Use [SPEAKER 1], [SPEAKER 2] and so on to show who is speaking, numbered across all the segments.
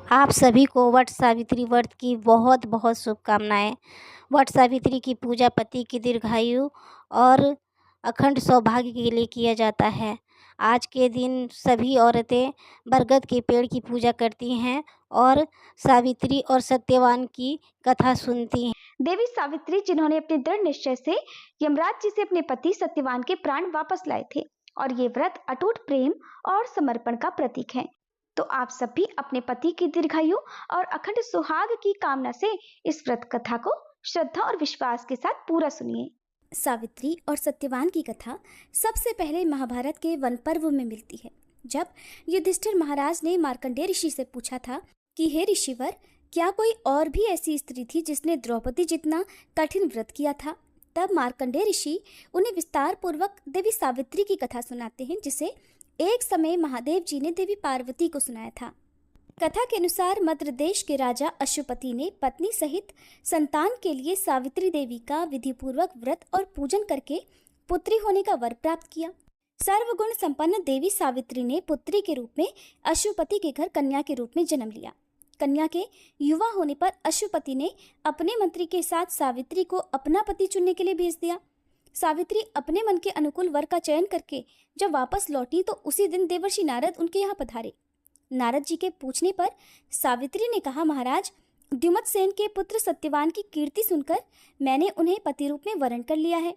[SPEAKER 1] आप सभी को वट सावित्री व्रत की बहुत बहुत शुभकामनाएं। वट सावित्री की पूजा पति की दीर्घायु और अखंड सौभाग्य के लिए किया जाता है। आज के दिन सभी औरतें बरगद के पेड़ की पूजा करती हैं और सावित्री और सत्यवान की कथा सुनती हैं।
[SPEAKER 2] देवी सावित्री जिन्होंने अपने दृढ़ निश्चय से यमराज जी से अपने पति सत्यवान के प्राण वापस लाए थे और ये व्रत अटूट प्रेम और समर्पण का प्रतीक है। तो आप सब भी अपने पति की दीर्घायु और अखंड सुहाग की कामना से इस व्रत कथा को श्रद्धा और विश्वास के साथ पूरा सुनिए।
[SPEAKER 3] सावित्री और सत्यवान की कथा सबसे पहले महाभारत के वन पर्व में मिलती है, जब युधिष्ठिर महाराज ने मार्कंडेय ऋषि से पूछा था कि हे ऋषिवर, क्या कोई और भी ऐसी स्त्री थी जिसने द्रौपदी जितना कठिन व्रत किया था। तब मार्कंडेय ऋषि उन्हें विस्तार पूर्वक देवी सावित्री की कथा सुनाते हैं, जिसे एक समय महादेव जी ने देवी पार्वती को सुनाया था। कथा के अनुसार मद्र देश के राजा अश्वपति ने पत्नी सहित संतान के लिए सावित्री देवी का विधिपूर्वक व्रत और पूजन करके पुत्री होने का वर प्राप्त किया। सर्वगुण संपन्न देवी सावित्री ने पुत्री के रूप में अश्वपति के घर कन्या के रूप में जन्म लिया। कन्या के युवा होने पर अश्वपति ने अपने मंत्री के साथ सावित्री को अपना पति चुनने के लिए भेज दिया। सावित्री अपने मन के अनुकूल वर का चयन करके जब वापस लौटी तो उसी दिन देवर्षि नारद उनके यहाँ पधारे। नारद जी के पूछने पर सावित्री ने कहा, महाराज, द्युमत सेन के पुत्र सत्यवान की कीर्ति सुनकर मैंने उन्हें पति रूप में वरण कर लिया है।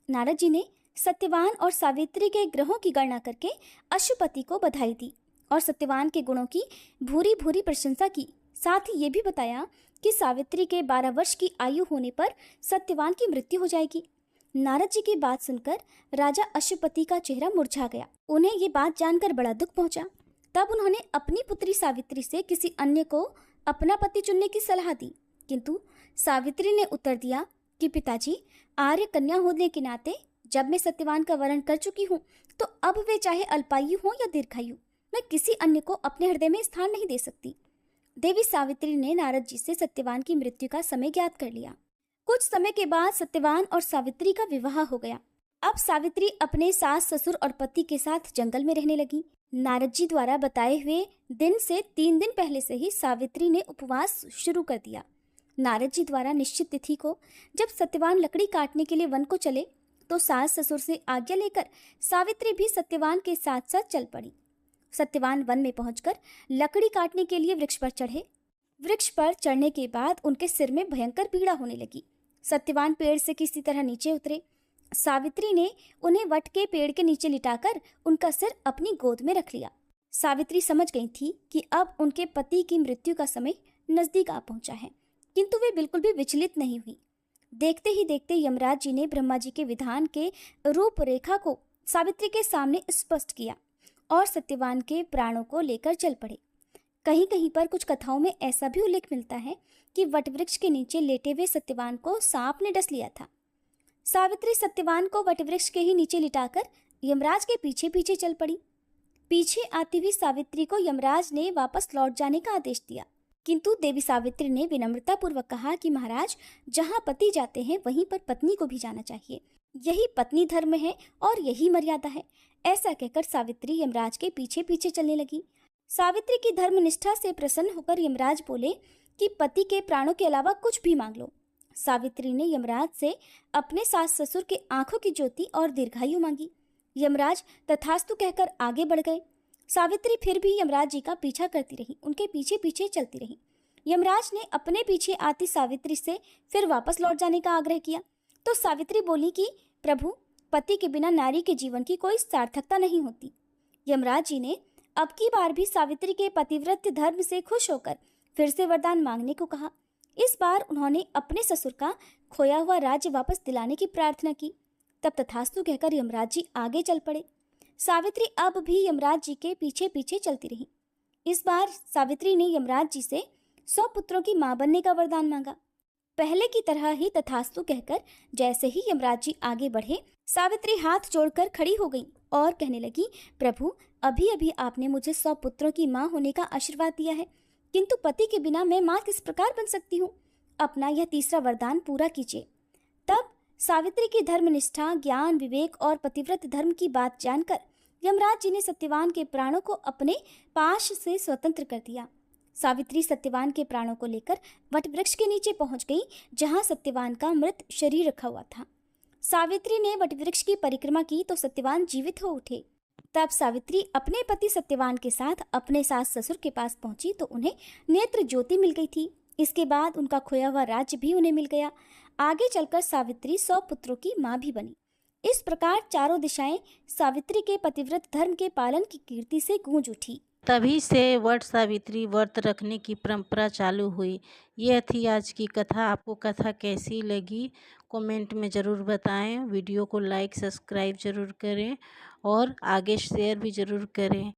[SPEAKER 3] नारद जी ने सत्यवान और सावित्री के ग्रहों की गणना करके अश्वपति को बधाई दी और सत्यवान के गुणों की भूरी भूरी प्रशंसा की। साथ ही ये भी बताया कि सावित्री के 12 वर्ष की आयु होने पर सत्यवान की मृत्यु हो जाएगी। नारद जी की बात सुनकर राजा अश्वपति का चेहरा मुरझा गया। उन्हें ये बात जानकर बड़ा दुख पहुंचा। तब उन्होंने अपनी पुत्री सावित्री से किसी अन्य को अपना पति चुनने की सलाह दी, किंतु सावित्री ने उत्तर दिया कि पिताजी, आर्य कन्या होने के नाते जब मैं सत्यवान का वरण कर चुकी हूँ तो अब वे चाहे अल्पायु हो या दीर्घायु, मैं किसी अन्य को अपने हृदय में स्थान नहीं दे सकती। देवी सावित्री ने नारद जी से सत्यवान की मृत्यु का समय ज्ञात कर लिया। कुछ समय के बाद सत्यवान और सावित्री का विवाह हो गया। अब सावित्री अपने सास ससुर और पति के साथ जंगल में रहने लगी। नारद जी द्वारा बताए हुए दिन से 3 दिन पहले से ही सावित्री ने उपवास शुरू कर दिया। नारद जी द्वारा निश्चित तिथि को जब सत्यवान लकड़ी काटने के लिए वन को चले तो सास ससुर से आज्ञा लेकर सावित्री भी सत्यवान के साथ साथ चल पड़ी। सत्यवान वन में पहुंचकर लकड़ी काटने के लिए वृक्ष पर चढ़े। वृक्ष पर चढ़ने के बाद उनके सिर में भयंकर पीड़ा होने लगी। सत्यवान पेड़ से किसी तरह नीचे उतरे। सावित्री ने उन्हें वट के पेड़ के नीचे लिटाकर उनका सिर अपनी गोद में रख लिया। सावित्री समझ गई थी कि अब उनके पति की मृत्यु का समय नजदीक आ पहुंचा है, किंतु वे बिल्कुल भी विचलित नहीं हुई। देखते ही देखते यमराज जी ने ब्रह्मा जी के विधान के रूपरेखा को सावित्री के सामने स्पष्ट किया और सत्यवान के प्राणों को लेकर चल पड़े। कहीं कहीं पर कुछ कथाओं में ऐसा भी उल्लेख मिलता है कि वटवृक्ष के नीचे लेटे हुए सत्यवान को सांप ने डस लिया था। सावित्री सत्यवान को वटवृक्ष के ही नीचे लिटाकर यमराज के पीछे पीछे चल पड़ी। पीछे आती हुई सावित्री को यमराज ने वापस लौट जाने का आदेश दिया, किंतु देवी सावित्री ने विनम्रता पूर्वक कहा कि महाराज, जहां पति जाते हैं वहीं पर पत्नी को भी जाना चाहिए। यही पत्नी धर्म है और यही मर्यादा है। ऐसा कहकर सावित्री यमराज के पीछे पीछे चलने लगी। सावित्री की धर्मनिष्ठा से प्रसन्न होकर यमराज बोले कि पति के प्राणों के अलावा कुछ भी मांग लो। सावित्री ने यमराज से अपने सास ससुर के आंखों की ज्योति और दीर्घायु मांगी। यमराज तथास्तु कहकर आगे बढ़ गए। सावित्री फिर भी यमराज जी का पीछा करती रही, उनके पीछे पीछे चलती रही। यमराज ने अपने पीछे आती सावित्री से फिर वापस लौट जाने का आग्रह किया तो सावित्री बोली कि प्रभु, पति के बिना नारी के जीवन की कोई सार्थकता नहीं होती। यमराज जी ने अब की बार भी सावित्री के पतिव्रत धर्म से खुश होकर फिर से वरदान मांगने को कहा। इस बार उन्होंने अपने ससुर का खोया हुआ राज्य वापस दिलाने की प्रार्थना की। तब तथास्तु कहकर यमराज जी आगे चल पड़े। सावित्री अब भी यमराज जी के पीछे पीछे चलती रही। इस बार सावित्री ने यमराज जी से 100 पुत्रों की मां बनने का वरदान मांगा। पहले की तरह ही तथास्तु कहकर जैसे ही यमराज जी आगे बढ़े, सावित्री हाथ जोड़कर खड़ी हो गई और कहने लगी, प्रभु, अभी अभी आपने मुझे 100 पुत्रों की मां होने का आशीर्वाद दिया है, किंतु पति के बिना मैं मां किस प्रकार बन सकती हूँ। अपना यह तीसरा वरदान पूरा कीजिए। तब सावित्री की धर्मनिष्ठा, ज्ञान, विवेक और पतिव्रत धर्म की बात जानकर यमराज जी ने सत्यवान के प्राणों को अपने पाश से स्वतंत्र कर दिया। सावित्री सत्यवान के प्राणों को लेकर वटवृक्ष के नीचे पहुंच गई, जहां सत्यवान का मृत शरीर रखा हुआ था। सावित्री ने वटवृक्ष की परिक्रमा की तो सत्यवान जीवित हो उठे। तब सावित्री अपने पति सत्यवान के साथ अपने सास ससुर के पास पहुंची तो उन्हें नेत्र ज्योति मिल गई थी। इसके बाद उनका खोया हुआ राज्य भी उन्हें मिल गया। आगे चलकर सावित्री 100 पुत्रों की मां भी बनी। इस प्रकार चारों दिशाएं सावित्री के पतिव्रत धर्म के पालन की कीर्ति से गूंज उठी।
[SPEAKER 1] तभी से वट सावित्री व्रत रखने की परंपरा चालू हुई। यह थी आज की कथा। आपको कथा कैसी लगी कमेंट में ज़रूर बताएं। वीडियो को लाइक सब्सक्राइब ज़रूर करें और आगे शेयर भी ज़रूर करें।